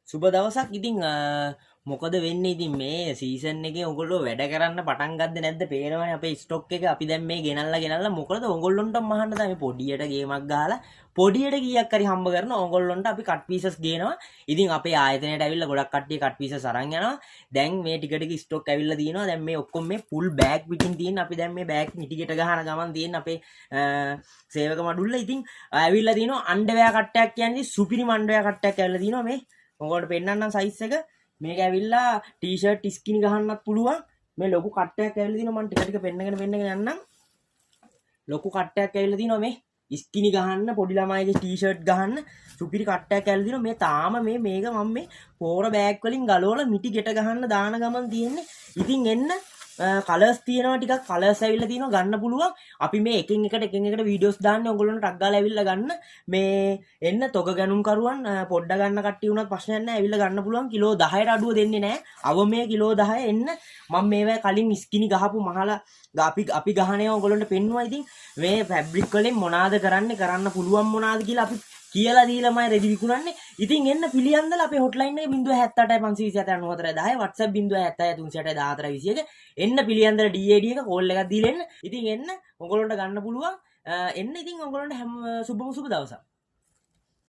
සුබ දවසක්. ඉතින් මොකද වෙන්නේ ඉතින් මේ සීසන් එකේ ඔයගොල්ලෝ වැඩ කරන්න පටන් ගත්තේ නැද්ද? පේනවනේ අපේ ස්ටොක් එක අපි දැන් මේ ගෙනල්ලා මොකද ඔයගොල්ලොන්ට මහන්න තමයි පොඩියට ගේමක් ගහලා පොඩියට කීයක් හරි හම්බ කරනවා ඔයගොල්ලොන්ට අපි කට් පීසස් ගේනවා. ඉතින් අපේ ආයතනයට ඇවිල්ලා ගොඩක් කට්ටිය කට් පීසස් අරන් යනවා. දැන් මේ ටික ස්ටොක් ඇවිල්ලා තියෙනවා. දැන් මේ ඔක්කොම මේ ෆුල් බෑග් පිටින් තියෙන අපි දැන් මේ බෑග් මිටිගෙට ගහන ගමන් තියෙන අපේ සේවක මඩුල්ල. ඉතින් ඇවිල්ලා තියෙනවා අන්ඩර්වෙයා කට්ටයක් කියන්නේ සුපිරිම අන්ඩර්වෙයා කට්ටයක් ඇවිල්ලා තියෙනවා මේ ඔයගොල්ලන්ට පෙන්නන්නම් සයිස් එක. මේක ඇවිල්ලා ටී-ෂර්ට් ස්කිනි ගහන්නත් පුළුවන්. මේ ලොකු කට්ටයක් ඇවිල්ලා තිනවා මම ටික පෙන්නගෙන යන්නම්. ලොකු කට්ටයක් ඇවිල්ලා තිනවා මේ ස්කිනි ගහන්න පොඩි ළමයිගේ ටී-ෂර්ට් ගහන්න සුපිරි කට්ටයක් ඇවිල්ලා තිනවා. මේ තාම මේක මම මේ පෝර බෑග් වලින් ගලවලා මිටි ගෙට ගහන්න දාන ගමන් තියෙන්නේ. ඉතින් එන්න කලර්ස් තියෙනවා ටිකක් කලර්ස් ඇවිල්ලා තියෙනවා ගන්න පුළුවන්. අපි මේ එකින් එකට වීඩියෝස් දාන්නේ ඔයගොල්ලන්ට ටක් ගාලා ඇවිල්ලා ගන්න. මේ එන්න තොග ගැනුම් කරුවන් පොඩ්ඩ ගන්න කට්ටිය උනත් ප්‍රශ්නයක් නැහැ. ඇවිල්ලා ගන්න පුළුවන්. කිලෝ 10ට අඩුව දෙන්නේ නැහැ. අවමේ කිලෝ 10 එන්න. මම මේවා කලින් ස්කිනි ගහපු මහලා අපි ගහනේ ඔයගොල්ලන්ට පෙන්නුවා. ඉතින් මේ ෆැබ්‍රික් වලින් මොනවාද කරන්න පුළුවන් මොනවාද කියලා අපි කියලා දීලාමයි රෙදි විකුණන්නේ. ඉතින් එන්න පිළියන්දලා අපේ හොට්ලයින් එකේ 078 527 94 10 WhatsApp 076 360 14 21 එන්න පිළියන්දලා DAD එක කෝල් එකක් දීලා එන්න. ඉතින් එන්න ඔයගොල්ලන්ට ගන්න පුළුවන්. එන්න ඉතින් ඔයගොල්ලන්ට සුබම සුබ දවසක්.